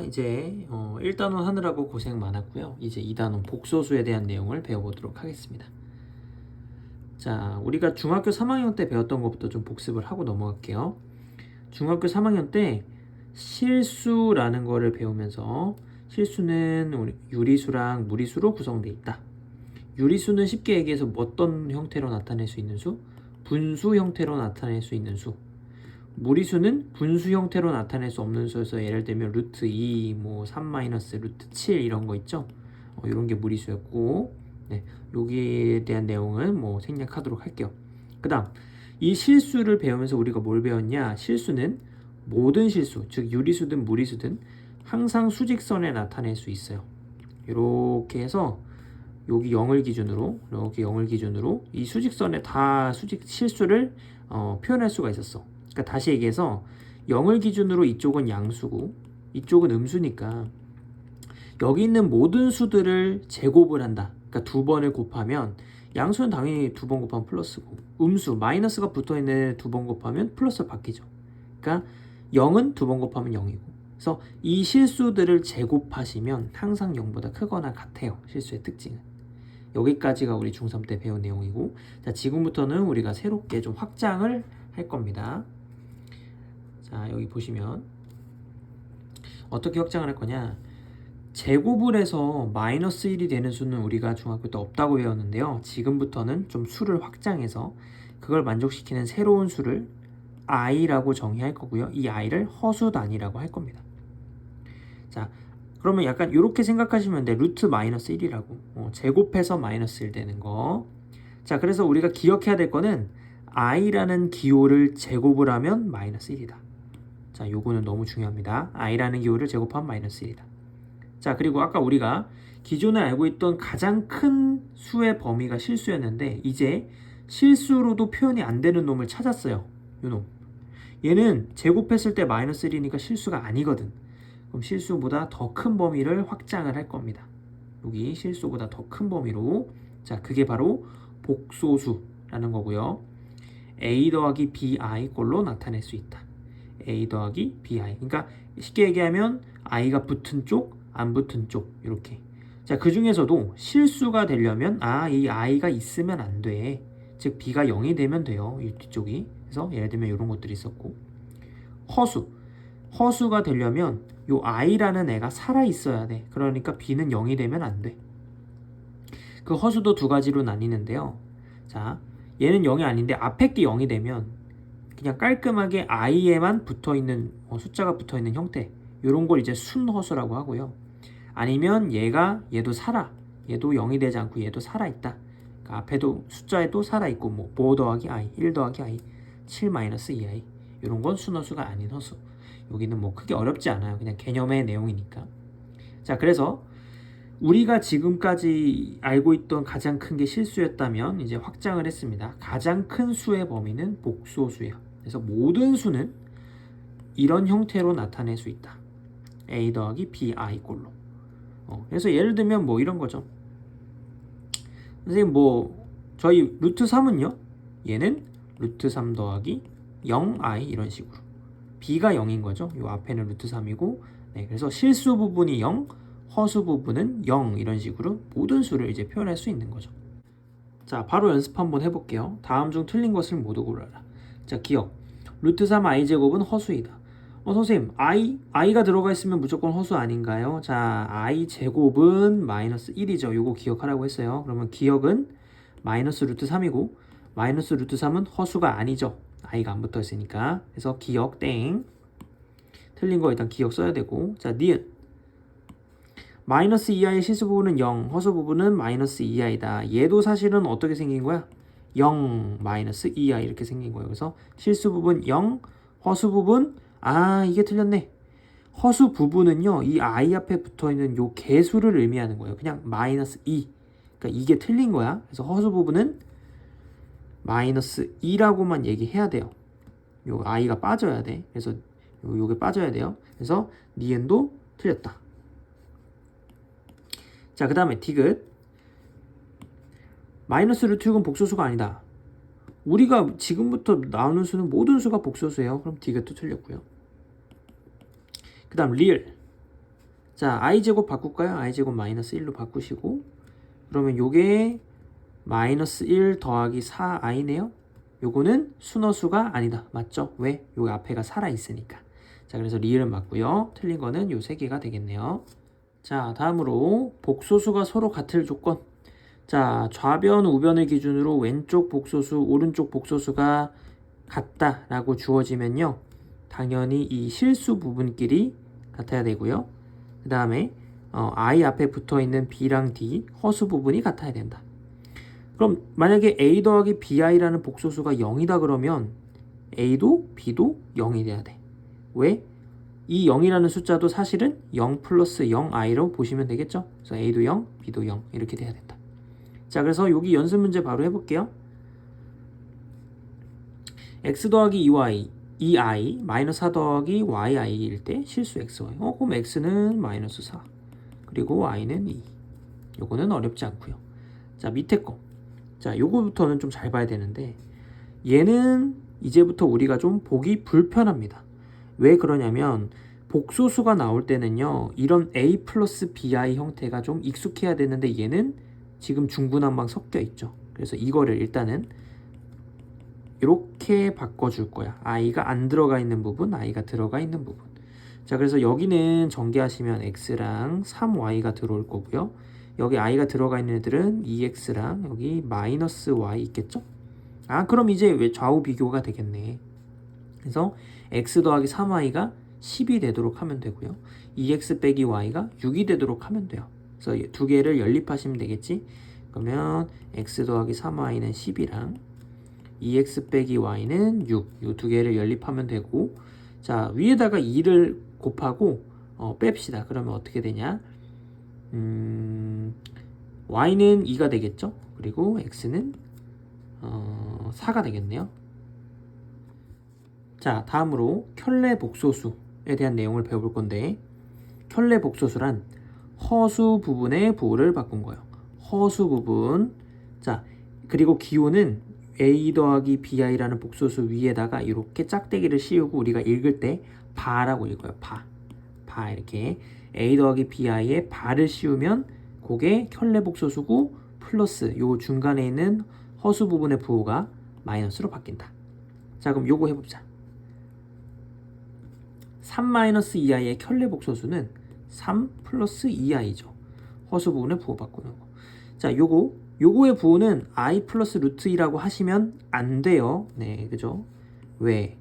이제 1단원 하느라고 고생 많았고요. 이제 2단원 복소수에 대한 내용을 배워보도록 하겠습니다. 자, 우리가 중학교 3학년 때 배웠던 것부터 좀 복습을 하고 넘어갈게요. 중학교 3학년 때 실수라는 거를 배우면서 실수는 유리수랑 무리수로 구성되어 있다. 유리수는 쉽게 얘기해서 어떤 형태로 나타낼 수 있는 수? 분수 형태로 나타낼 수 있는 수. 무리수는 분수 형태로 나타낼 수 없는 수여서 예를 들면 루트 2, 뭐 3 마이너스 루트 7 이런 거 있죠. 이런 게 무리수였고, 네, 여기에 대한 내용은 뭐 생략하도록 할게요. 그 다음, 이 실수를 배우면서 우리가 뭘 배웠냐? 실수는 모든 실수, 즉 유리수든 무리수든 항상 수직선에 나타낼 수 있어요. 이렇게 해서 여기 0을 기준으로, 이렇게 0을 기준으로 이 수직선에 다 실수를 표현할 수가 있었어. 그러니까 다시 얘기해서 0을 기준으로 이쪽은 양수고 이쪽은 음수니까 여기 있는 모든 수들을 제곱을 한다. 그러니까 두 번을 곱하면 양수는 당연히 두 번 곱하면 플러스고 음수 마이너스가 붙어있는 두 번 곱하면 플러스로 바뀌죠. 그러니까 0은 두 번 곱하면 0이고 그래서 이 실수들을 제곱하시면 항상 0보다 크거나 같아요. 실수의 특징은. 여기까지가 우리 중3 때 배운 내용이고 자, 지금부터는 우리가 새롭게 좀 확장을 할 겁니다. 자, 여기 보시면 어떻게 확장을 할 거냐? 제곱을 해서 마이너스 1이 되는 수는 우리가 중학교 때 없다고 배웠는데요. 지금부터는 좀 수를 확장해서 그걸 만족시키는 새로운 수를 i라고 정의할 거고요. 이 i를 허수 단위라고 할 겁니다. 자, 그러면 약간 이렇게 생각하시면 돼. 루트 마이너스 1이라고. 제곱해서 마이너스 1 되는 거. 자, 그래서 우리가 기억해야 될 거는 i라는 기호를 제곱을 하면 마이너스 1이다. 자, 요거는 너무 중요합니다. i라는 기호를 제곱하면 마이너스 1이다. 자, 그리고 아까 우리가 기존에 알고 있던 가장 큰 수의 범위가 실수였는데 이제 실수로도 표현이 안 되는 놈을 찾았어요. 요 놈. 얘는 제곱했을 때 마이너스 1이니까 실수가 아니거든. 그럼 실수보다 더 큰 범위를 확장을 할 겁니다. 여기 실수보다 더 큰 범위로. 자, 그게 바로 복소수라는 거고요. a 더하기 bi 꼴로 나타낼 수 있다. a 더하기 bi. 그러니까 쉽게 얘기하면 i가 붙은 쪽, 안 붙은 쪽 이렇게. 자, 그 중에서도 실수가 되려면 이 i가 있으면 안 돼. 즉 b가 0이 되면 돼요. 이 뒤쪽이. 그래서 예를 들면 이런 것들이 있었고 허수가 되려면 요 i라는 애가 살아 있어야 돼. 그러니까 b는 0이 되면 안 돼. 그 허수도 두 가지로 나뉘는데요. 자, 얘는 0이 아닌데 앞에 게 0이 되면 그냥 깔끔하게 i에만 붙어있는 숫자가 붙어있는 형태 이런 걸 이제 순허수라고 하고요. 아니면 얘도 살아. 얘도 0이 되지 않고 얘도 살아있다. 그러니까 앞에도 숫자에도 살아있고 뭐 5 더하기 i, 1 더하기 i, 7 마이너스 2i 이런 건 순허수가 아닌 허수. 여기는 뭐 크게 어렵지 않아요. 그냥 개념의 내용이니까. 자, 그래서 우리가 지금까지 알고 있던 가장 큰 게 실수였다면 이제 확장을 했습니다. 가장 큰 수의 범위는 복소수예요. 그래서 모든 수는 이런 형태로 나타낼 수 있다. a 더하기 bi 꼴로. 그래서 예를 들면 뭐 이런 거죠. 선생님 뭐 저희 루트 3은요. 얘는 루트 3 더하기 0i 이런 식으로. b가 0인 거죠. 요 앞에는 루트 3이고 네, 그래서 실수 부분이 0, 허수 부분은 0 이런 식으로 모든 수를 이제 표현할 수 있는 거죠. 자, 바로 연습 한번 해볼게요. 다음 중 틀린 것을 모두 고르라. 자, 기억. 루트 3 i제곱은 허수이다. 선생님, i가 들어가 있으면 무조건 허수 아닌가요? 자, i제곱은 마이너스 1이죠. 요거 기억하라고 했어요. 그러면 기억은 마이너스 루트 3이고 마이너스 루트 3은 허수가 아니죠. i가 안 붙어 있으니까. 그래서 기억 땡. 틀린 거 일단 기억 써야 되고. 자, 니은. 마이너스 2i의 실수 부분은 0, 허수 부분은 마이너스 2i다. 얘도 사실은 어떻게 생긴 거야? 0 마이너스 2i 이렇게 생긴 거예요. 그래서 실수 부분 0, 허수 부분 이게 틀렸네. 허수 부분은요, 이 i 앞에 붙어있는 요 개수를 의미하는 거예요. 그냥 마이너스 2. 그러니까 이게 틀린 거야. 그래서 허수 부분은 마이너스 2라고만 얘기해야 돼요. 요 i가 빠져야 돼. 그래서 요게 빠져야 돼요. 그래서 니은도 틀렸다. 자, 그 다음에 디귿. 마이너스 루트 6은 복소수가 아니다. 우리가 지금부터 나오는 수는 모든 수가 복소수예요. 그럼 디귿도 틀렸고요. 그 다음 리을. 자, i제곱 바꿀까요? i제곱 마이너스 1로 바꾸시고, 그러면 요게 마이너스 1 더하기 4i네요. 요거는 순허수가 아니다. 맞죠? 왜? 요 앞에가 살아있으니까. 자, 그래서 리을은 맞고요. 틀린 거는 요 세 개가 되겠네요. 자, 다음으로 복소수가 서로 같을 조건. 자, 좌변, 우변을 기준으로 왼쪽 복소수, 오른쪽 복소수가 같다라고 주어지면요. 당연히 이 실수 부분끼리 같아야 되고요. 그 다음에 I 앞에 붙어있는 B랑 D, 허수 부분이 같아야 된다. 그럼 만약에 A 더하기 BI라는 복소수가 0이다 그러면 A도 B도 0이 돼야 돼. 왜? 이 0이라는 숫자도 사실은 0 플러스 0i로 보시면 되겠죠? 그래서 A도 0, B도 0 이렇게 돼야 된다. 자, 그래서 여기 연습 문제 바로 해볼게요. x 더하기 2y, 2i, 마이너스 4 더하기 yi일 때 실수 xy. 그럼 x는 마이너스 4, 그리고 y는 2. 요거는 어렵지 않고요. 자, 밑에 거. 자, 요거부터는 좀 잘 봐야 되는데 얘는 이제부터 우리가 좀 보기 불편합니다. 왜 그러냐면 복소수가 나올 때는요, 이런 a 플러스 bi 형태가 좀 익숙해야 되는데 얘는 지금 중구난방 섞여 있죠. 그래서 이거를 일단은 이렇게 바꿔줄 거야. i가 안 들어가 있는 부분, i가 들어가 있는 부분. 자, 그래서 여기는 전개하시면 x랑 3y가 들어올 거고요. 여기 i가 들어가 있는 애들은 2x랑 여기 마이너스 y 있겠죠? 아, 그럼 이제 왜 좌우 비교가 되겠네. 그래서 x 더하기 3y가 10이 되도록 하면 되고요. 2x 빼기 y가 6이 되도록 하면 돼요. 그래서 두 개를 연립하시면 되겠지? 그러면 x 더하기 3y는 10이랑 2x 빼기 y는 6. 이 두 개를 연립하면 되고, 자, 위에다가 2를 곱하고 뺍시다. 그러면 어떻게 되냐? y는 2가 되겠죠? 그리고 x는 4가 되겠네요. 자, 다음으로 켤레 복소수에 대한 내용을 배워볼 건데, 켤레 복소수란 허수 부분의 부호를 바꾼 거예요. 허수 부분. 자, 그리고 기호는 a 더하기 bi라는 복소수 위에다가 이렇게 짝대기를 씌우고 우리가 읽을 때 바라고 읽어요. 바 이렇게 a 더하기 bi에 바를 씌우면 그게 켤레 복소수고 플러스 요 중간에 있는 허수 부분의 부호가 마이너스로 바뀐다. 자, 그럼 요거 해보자. 3-2i의 켤레 복소수는 3 플러스 2i죠. 허수 부분의 부호 바꾸는 거. 자, 요거의 부호는 i 플러스 루트 2라고 하시면 안 돼요. 네, 그죠? 왜?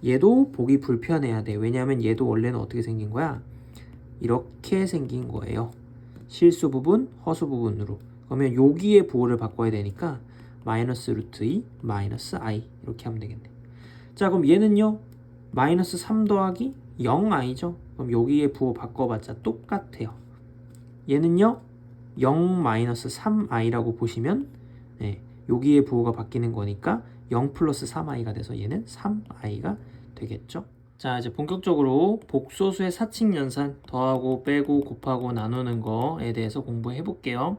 얘도 보기 불편해야 돼. 왜냐하면 얘도 원래는 어떻게 생긴 거야? 이렇게 생긴 거예요. 실수 부분, 허수 부분으로. 그러면 여기의 부호를 바꿔야 되니까 마이너스 루트 2, 마이너스 i 이렇게 하면 되겠네. 자, 그럼 얘는요? 마이너스 3 더하기 0i죠. 그럼 여기의 부호 바꿔봤자 똑같아요. 얘는요? 0-3i라고 보시면 여기의 부호가 바뀌는 거니까 0 플러스 3i가 돼서 얘는 3i가 되겠죠. 자, 이제 본격적으로 복소수의 사칙 연산, 더하고 빼고 곱하고 나누는 거에 대해서 공부해 볼게요.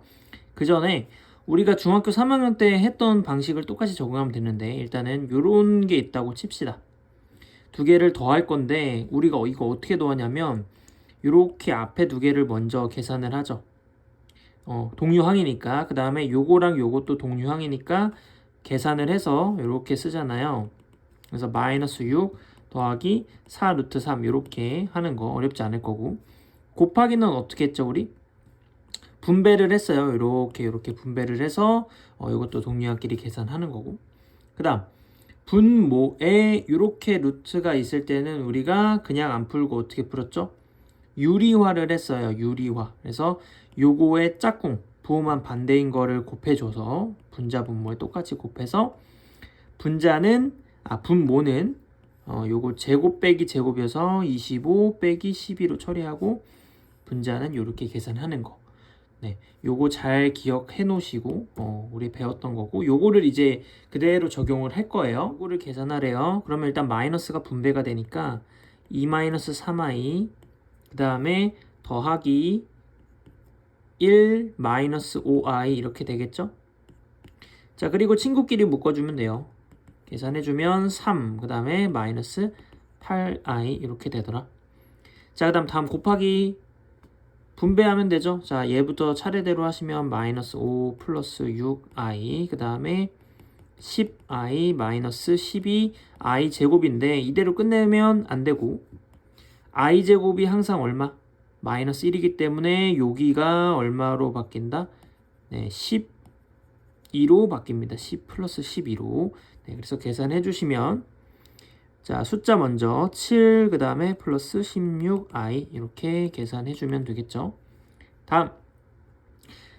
그 전에 우리가 중학교 3학년 때 했던 방식을 똑같이 적용하면 되는데, 일단은 요런 게 있다고 칩시다. 두 개를 더할 건데 우리가 이거 어떻게 더하냐면 요렇게 앞에 두 개를 먼저 계산을 하죠. 동류항이니까. 그 다음에 요거랑 요것도 동류항이니까 계산을 해서 이렇게 쓰잖아요. 그래서 마이너스 6 더하기 4 루트 3 이렇게 하는 거 어렵지 않을 거고, 곱하기는 어떻게 했죠 우리? 분배를 했어요. 이렇게 분배를 해서 이것도 동류항끼리 계산하는 거고, 그 다음 분모에 이렇게 루트가 있을 때는 우리가 그냥 안 풀고 어떻게 풀었죠? 유리화를 했어요. 유리화. 그래서 요거의 짝꿍 부호만 반대인 거를 곱해줘서 분자 분모에 똑같이 곱해서 분모는 요거 제곱 빼기 제곱이어서 25 빼기 12로 처리하고, 분자는 요렇게 계산하는 거. 네, 요거 잘 기억해 놓으시고 우리 배웠던 거고, 요거를 이제 그대로 적용을 할 거예요. 요거를 계산하래요. 그러면 일단 마이너스가 분배가 되니까 2-3i 그 다음에 더하기 1 마이너스 5i 이렇게 되겠죠? 자, 그리고 친구끼리 묶어주면 돼요. 계산해주면 3, 그 다음에 마이너스 8i 이렇게 되더라. 자, 그 다음 곱하기 분배하면 되죠. 자, 얘부터 차례대로 하시면 마이너스 5 플러스 6i 그 다음에 10i 마이너스 12i 제곱인데 이대로 끝내면 안 되고 i 제곱이 항상 얼마? 마이너스 1이기 때문에 여기가 얼마로 바뀐다? 네, 12로 바뀝니다. 10 플러스 12로. 네, 그래서 계산해 주시면 자, 숫자 먼저 7 그 다음에 플러스 16i 이렇게 계산해 주면 되겠죠. 다음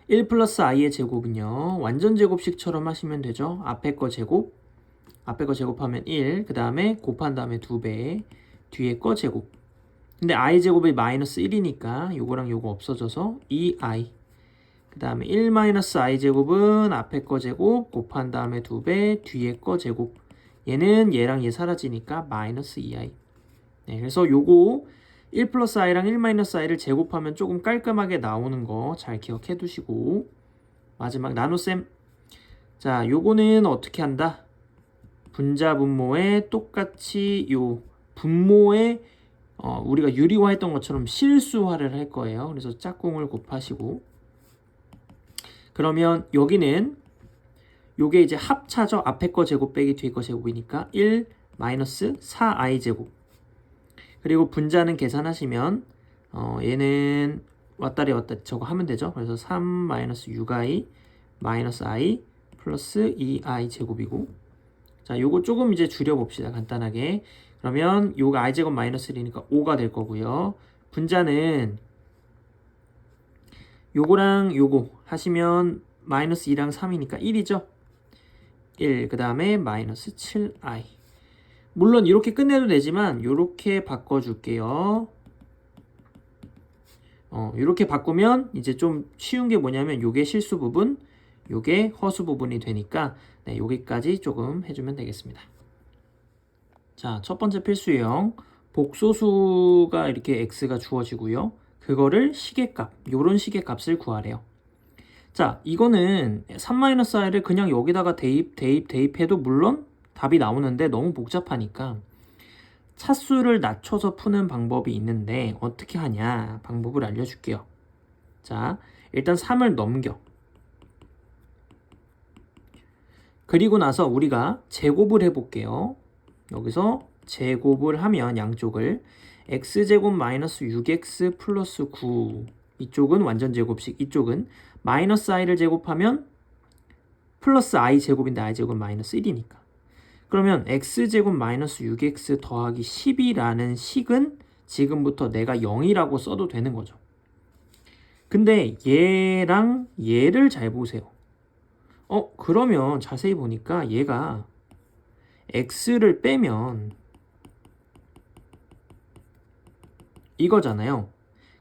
1 플러스 i의 제곱은요. 완전 제곱식처럼 하시면 되죠. 앞에 거 제곱 제곱하면 1 그 다음에 곱한 다음에 2배 뒤에 거 제곱. 근데 i 제곱이 마이너스 1이니까 요거랑 요거 없어져서 2i 그 다음에 1 마이너스 i 제곱은 앞에 거 제곱 곱한 다음에 2배 뒤에 거 제곱. 얘는 얘랑 얘 사라지니까 마이너스 2i. 네, 그래서 요거 1 플러스 i랑 1 마이너스 i를 제곱하면 조금 깔끔하게 나오는 거 잘 기억해 두시고 마지막 나눗셈. 자, 요거는 어떻게 한다? 분자 분모에 똑같이 요 분모에 우리가 유리화했던 것처럼 실수화를 할 거예요. 그래서 짝꿍을 곱하시고 그러면 여기는 요게 이제 합차죠. 앞에 거 제곱 빼기 뒤에 거 제곱이니까 1 마이너스 4i 제곱. 그리고 분자는 계산하시면 얘는 왔다리 왔다리 저거 하면 되죠. 그래서 3 마이너스 6i 마이너스 i 플러스 2i 제곱이고 자, 요거 조금 이제 줄여봅시다. 간단하게. 그러면 요거 i 제곱 마이너스 1이니까 5가 될 거고요. 분자는 요거랑 요거 하시면 마이너스 2랑 3이니까 1이죠. 1, 그 다음에 마이너스 7i. 물론 이렇게 끝내도 되지만 이렇게 바꿔줄게요. 이렇게 바꾸면 이제 좀 쉬운 게 뭐냐면 요게 실수 부분, 요게 허수 부분이 되니까 네, 여기까지 조금 해주면 되겠습니다. 자, 첫 번째 필수 유형 복소수가 이렇게 x가 주어지고요. 그거를 시계값, 요런 시계값을 구하래요. 자, 이거는 3-i를 그냥 여기다가 대입해도 물론 답이 나오는데 너무 복잡하니까 차수를 낮춰서 푸는 방법이 있는데 어떻게 하냐 방법을 알려줄게요. 자, 일단 3을 넘겨. 그리고 나서 우리가 제곱을 해볼게요. 여기서 제곱을 하면 양쪽을 x제곱 마이너스 6x 플러스 9 이쪽은 완전 제곱식 이쪽은 마이너스 i를 제곱하면 플러스 i 제곱인데 i 제곱은 마이너스 1이니까 그러면 x제곱 마이너스 6x 더하기 10이라는 식은 지금부터 내가 0이라고 써도 되는 거죠. 근데 얘랑 얘를 잘 보세요. 그러면 자세히 보니까 얘가 x를 빼면 이거잖아요.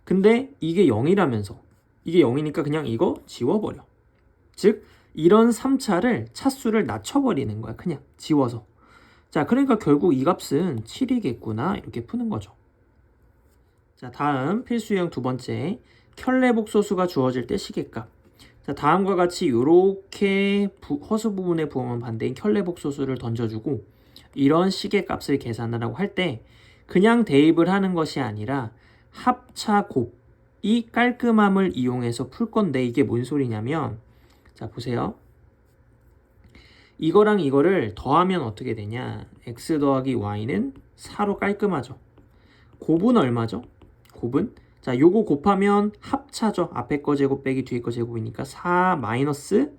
근데 이게 0이라면서 이게 0이니까 그냥 이거 지워버려. 즉 이런 3차를 차수를 낮춰버리는 거야. 그냥 지워서. 자, 그러니까 결국 이 값은 7이겠구나 이렇게 푸는 거죠. 자, 다음 필수 유형 두 번째 켤레복소수가 주어질 때 시계값. 자, 다음과 같이 이렇게 허수 부분에 부호만 반대인 켤레복소수를 던져주고 이런 시계값을 계산하라고 할 때 그냥 대입을 하는 것이 아니라 합차 곱이 깔끔함을 이용해서 풀 건데 이게 뭔 소리냐면 자, 보세요. 이거랑 이거를 더하면 어떻게 되냐? x 더하기 y는 4로 깔끔하죠. 곱은 얼마죠? 곱은 자, 요거 곱하면 합차죠. 앞에 거 제곱 빼기 뒤에 거 제곱이니까 4 마이너스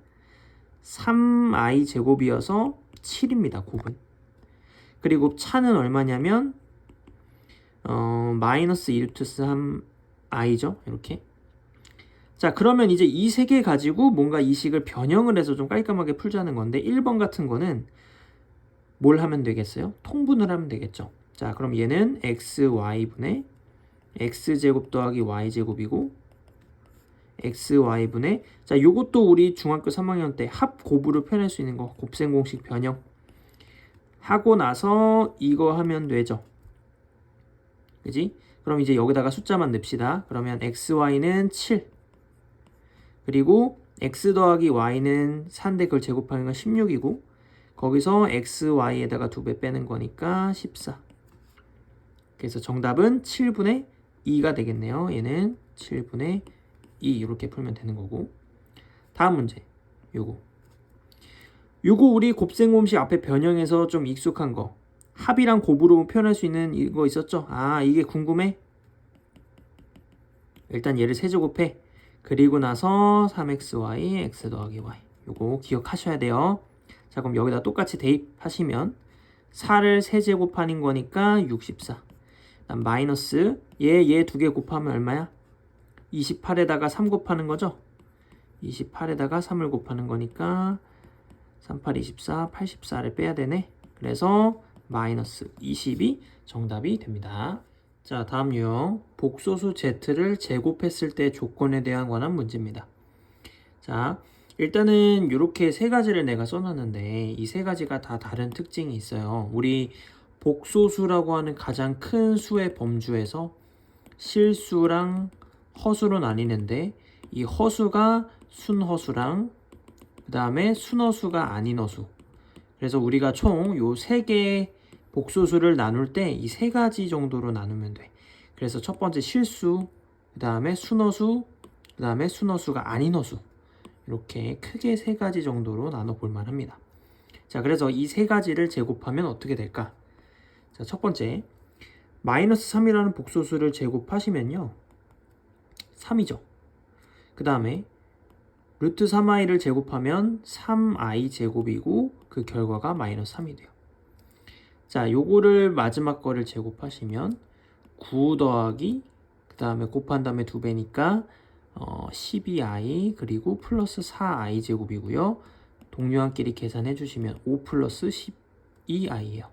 3i 제곱이어서 7입니다. 곱은. 그리고 차는 얼마냐면 마이너스 1루트 3i죠. 이렇게. 자, 그러면 이제 이 세 개 가지고 뭔가 이 식을 변형을 해서 좀 깔끔하게 풀자는 건데 1번 같은 거는 뭘 하면 되겠어요? 통분을 하면 되겠죠. 자, 그럼 얘는 xy분의 x제곱 더하기 y제곱이고 xy분의 자, 요것도 우리 중학교 3학년 때 합곱으로 표현할 수 있는 거 곱셈 공식 변형 하고 나서 이거 하면 되죠. 그지? 그럼 이제 여기다가 숫자만 넣읍시다. 그러면 xy는 7 그리고 x 더하기 y는 4인데 그걸 제곱하는 건 16이고 거기서 xy에다가 2배 빼는 거니까 14. 그래서 정답은 7분의 2가 되겠네요. 얘는 7분의 2 이렇게 풀면 되는 거고. 다음 문제 요거 우리 곱셈공식 앞에 변형해서 좀 익숙한 거 합이랑 곱으로 표현할 수 있는 이거 있었죠? 아 이게 궁금해? 일단 얘를 세제곱해. 그리고 나서 3xy x 더하기 y 요거 기억하셔야 돼요. 자 그럼 여기다 똑같이 대입하시면 4를 세제곱하는 거니까 64. 그다음 마이너스 얘 두 개 곱하면 얼마야? 28에다가 3 곱하는 거죠? 28에다가 3을 곱하는 거니까 38, 24, 84를 빼야 되네. 그래서 마이너스 20이 정답이 됩니다. 자 다음 유형 복소수 z를 제곱했을 때 조건에 대한 관한 문제입니다. 자 일단은 이렇게 세 가지를 내가 써놨는데 이 세 가지가 다 다른 특징이 있어요. 우리 복소수라고 하는 가장 큰 수의 범주에서 실수랑 허수로 나뉘는데 이 허수가 순허수랑 그 다음에 순허수가 아닌 허수. 그래서 우리가 총 요 세 개의 복소수를 나눌 때 이 세 가지 정도로 나누면 돼. 그래서 첫 번째 실수, 그 다음에 순허수, 그 다음에 순허수가 아닌 허수. 이렇게 크게 세 가지 정도로 나눠 볼 만합니다. 자, 그래서 이 세 가지를 제곱하면 어떻게 될까? 자, 첫 번째 마이너스 3이라는 복소수를 제곱하시면요 3이죠. 그 다음에 루트 3i를 제곱하면 3i 제곱이고 그 결과가 마이너스 3이 돼요. 자, 요거를 마지막 거를 제곱하시면 9 더하기 그 다음에 곱한 다음에 2배니까 12i 그리고 플러스 4i 제곱이고요. 동료한끼리 계산해 주시면 5 플러스 12i예요.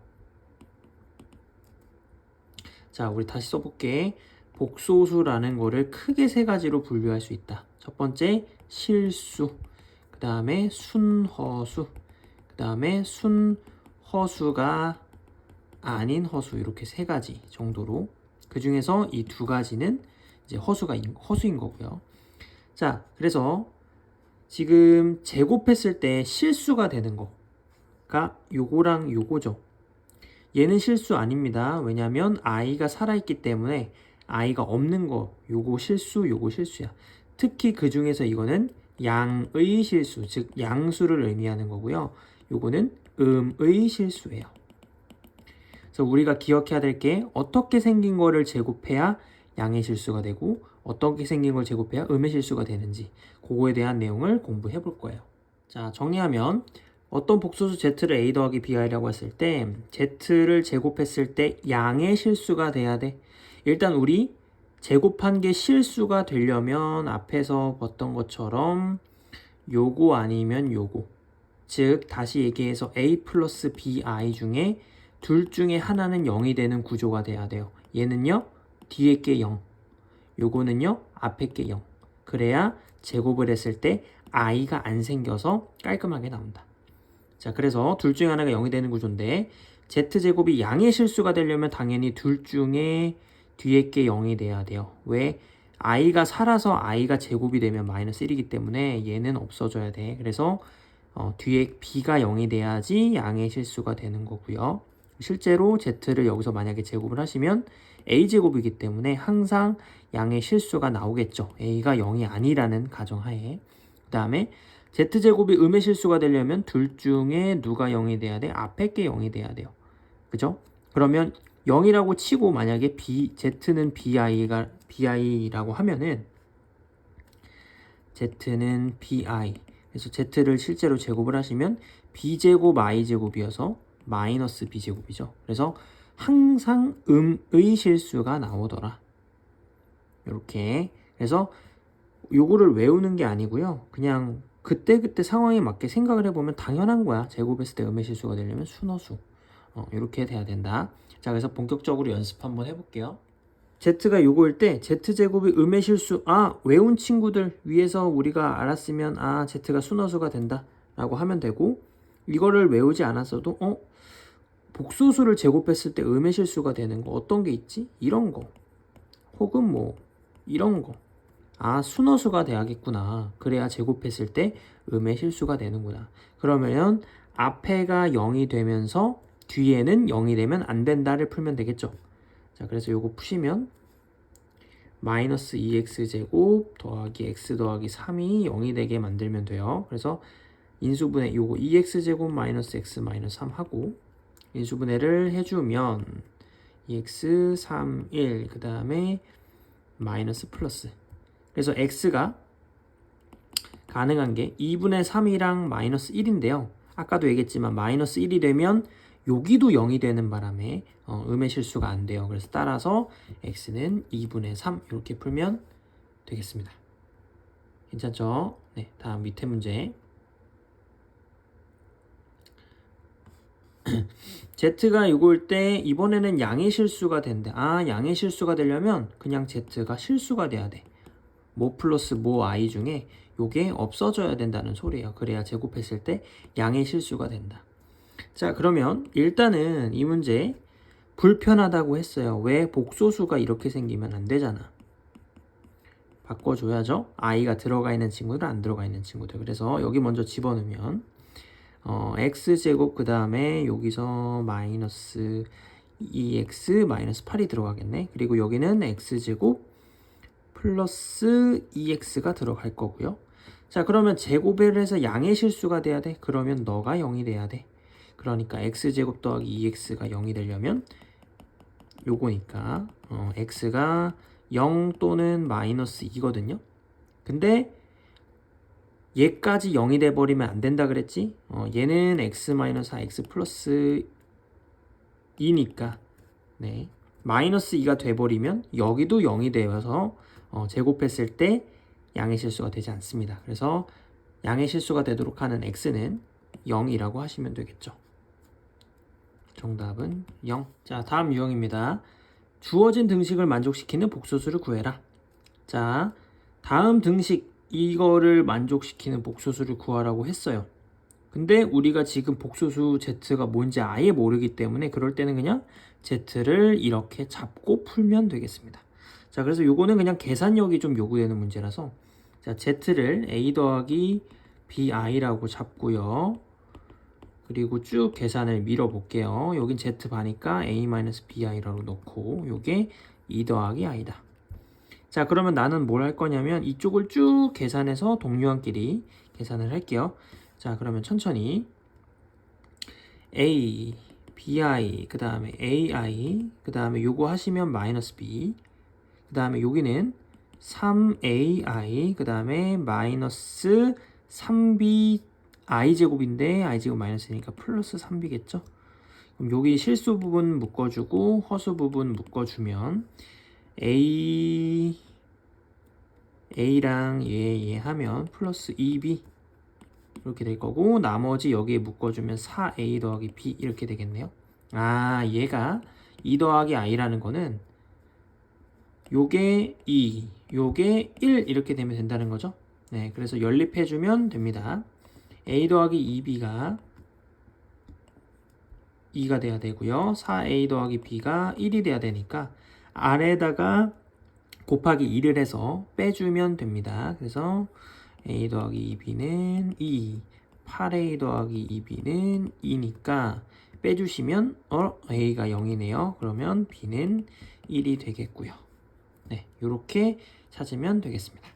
자, 우리 다시 써볼게. 복소수라는 거를 크게 세 가지로 분류할 수 있다. 첫 번째 실수, 그 다음에 순허수, 그 다음에 순허수가 아닌 허수 이렇게 세 가지 정도로 그 중에서 이 두 가지는 이제 허수인 거고요. 자, 그래서 지금 제곱했을 때 실수가 되는 거가 요거랑 요거죠. 얘는 실수 아닙니다. 왜냐하면 i가 살아있기 때문에 i가 없는 거 요거 실수 요거 실수야. 특히 그 중에서 이거는 양의 실수 즉 양수를 의미하는 거고요. 요거는 음의 실수예요. 그래서 우리가 기억해야 될 게 어떻게 생긴 거를 제곱해야 양의 실수가 되고 어떻게 생긴 걸 제곱해야 음의 실수가 되는지 그거에 대한 내용을 공부해 볼 거예요. 자 정리하면 어떤 복소수 z를 a 더하기 bi라고 했을 때 z를 제곱했을 때 양의 실수가 돼야 돼. 일단 우리 제곱한 게 실수가 되려면 앞에서 봤던 것처럼 요거 아니면 요거 즉 다시 얘기해서 a 플러스 bi 중에 둘 중에 하나는 0이 되는 구조가 돼야 돼요. 얘는요 뒤에 게 0 요거는요 앞에 게 0 그래야 제곱을 했을 때 i가 안 생겨서 깔끔하게 나온다. 자 그래서 둘 중에 하나가 0이 되는 구조인데 z제곱이 양의 실수가 되려면 당연히 둘 중에 뒤에 게 0이 돼야 돼요. 왜? i가 살아서 i가 제곱이 되면 마이너스 1이기 때문에 얘는 없어져야 돼. 그래서 뒤에 b가 0이 돼야지 양의 실수가 되는 거고요. 실제로 z를 여기서 만약에 제곱을 하시면 a제곱이기 때문에 항상 양의 실수가 나오겠죠. a가 0이 아니라는 가정하에. 그 다음에 z제곱이 음의 실수가 되려면 둘 중에 누가 0이 돼야 돼? 앞에 게 0이 돼야 돼요. 그죠? 그러면 0이라고 치고 만약에 z는 bi라고 하면은 z는 bi 그래서 z를 실제로 제곱을 하시면 b제곱 i제곱이어서 마이너스 b제곱이죠. 그래서 항상 음의 실수가 나오더라. 이렇게 그래서 요거를 외우는 게 아니고요. 그냥 그때그때 상황에 맞게 생각을 해보면 당연한 거야. 제곱했을 때 음의 실수가 되려면 순허수 이렇게 돼야 된다. 자 그래서 본격적으로 연습 한번 해볼게요. z가 요거일 때 z제곱이 음의 실수 외운 친구들 위에서 우리가 알았으면 z가 순허수가 된다 라고 하면 되고 이거를 외우지 않았어도 복소수를 제곱했을 때 음의 실수가 되는 거 어떤 게 있지? 이런 거 혹은 뭐 이런 거 순허수가 돼야겠구나. 그래야 제곱했을 때 음의 실수가 되는구나. 그러면 앞에가 0이 되면서 뒤에는 0이 되면 안 된다를 풀면 되겠죠. 자, 그래서 요거 푸시면 마이너스 2x제곱 더하기 x 더하기 3이 0이 되게 만들면 돼요. 그래서 인수분해 요거 2x제곱 마이너스 x 마이너스 3 하고 인수분해를 해주면 2x 3 1 그 다음에 마이너스 플러스. 그래서 x가 가능한 게 2분의 3이랑 마이너스 1인데요. 아까도 얘기했지만 마이너스 1이 되면 여기도 0이 되는 바람에 음의 실수가 안 돼요. 그래서 따라서 x는 2분의 3 이렇게 풀면 되겠습니다. 괜찮죠? 네, 다음 밑에 문제. z가 이걸 때 이번에는 양의 실수가 된대. 양의 실수가 되려면 그냥 z가 실수가 돼야 돼. 모 플러스 모 i 중에 요게 없어져야 된다는 소리예요. 그래야 제곱했을 때 양의 실수가 된다. 자, 그러면 일단은 이 문제 불편하다고 했어요. 왜? 복소수가 이렇게 생기면 안 되잖아. 바꿔줘야죠. i가 들어가 있는 친구들, 안 들어가 있는 친구들. 그래서 여기 먼저 집어넣으면 x제곱 그 다음에 여기서 마이너스 2x 마이너스 8이 들어가겠네. 그리고 여기는 x제곱 플러스 2x가 들어갈 거고요. 자, 그러면 제곱을 해서 양의 실수가 돼야 돼. 그러면 너가 0이 돼야 돼. 그러니까 x제곱 더하기 2x가 0이 되려면 요거니까 x가 0 또는 마이너스 2거든요. 근데 얘까지 0이 돼버리면 안 된다 그랬지? 얘는 x 마이너스 4x 플러스 2니까 네, 마이너스 2가 돼버리면 여기도 0이 되어서 제곱했을 때 양의 실수가 되지 않습니다. 그래서 양의 실수가 되도록 하는 x는 0이라고 하시면 되겠죠. 정답은 0. 자, 다음 유형입니다. 주어진 등식을 만족시키는 복소수를 구해라. 자, 다음 등식 이거를 만족시키는 복소수를 구하라고 했어요. 근데 우리가 지금 복소수 z가 뭔지 아예 모르기 때문에 그럴 때는 그냥 z를 이렇게 잡고 풀면 되겠습니다. 자, 그래서 요거는 그냥 계산력이 좀 요구되는 문제라서 자, z를 a 더하기 bi라고 잡고요. 그리고 쭉 계산을 밀어 볼게요. 여긴 z바니까 a-bi라고 넣고 요게 2 더하기 i다. 자, 그러면 나는 뭘 할 거냐면 이쪽을 쭉 계산해서 동류항끼리 계산을 할게요. 자, 그러면 천천히 a, bi, 그 다음에 ai, 그 다음에 요거 하시면 마이너스 b, 그 다음에 여기는 3ai, 그 다음에 마이너스 3b i제곱인데 i제곱 마이너스니까 플러스 3b겠죠? 그럼 여기 실수 부분 묶어주고 허수 부분 묶어주면 a랑 얘 하면 플러스 2b 이렇게 될 거고 나머지 여기에 묶어주면 4a 더하기 b 이렇게 되겠네요. 얘가 2 더하기 i라는 거는 요게 2, 요게 1 이렇게 되면 된다는 거죠. 네, 그래서 연립해주면 됩니다. a 더하기 2b가 2가 돼야 되고요. 4a 더하기 b가 1이 돼야 되니까 아래에다가 곱하기 2를 해서 빼주면 됩니다. 그래서 a 더하기 2b는 2, 8a 더하기 2b는 2니까 빼주시면 a가 0이네요. 그러면 b는 1이 되겠고요. 네, 이렇게 찾으면 되겠습니다.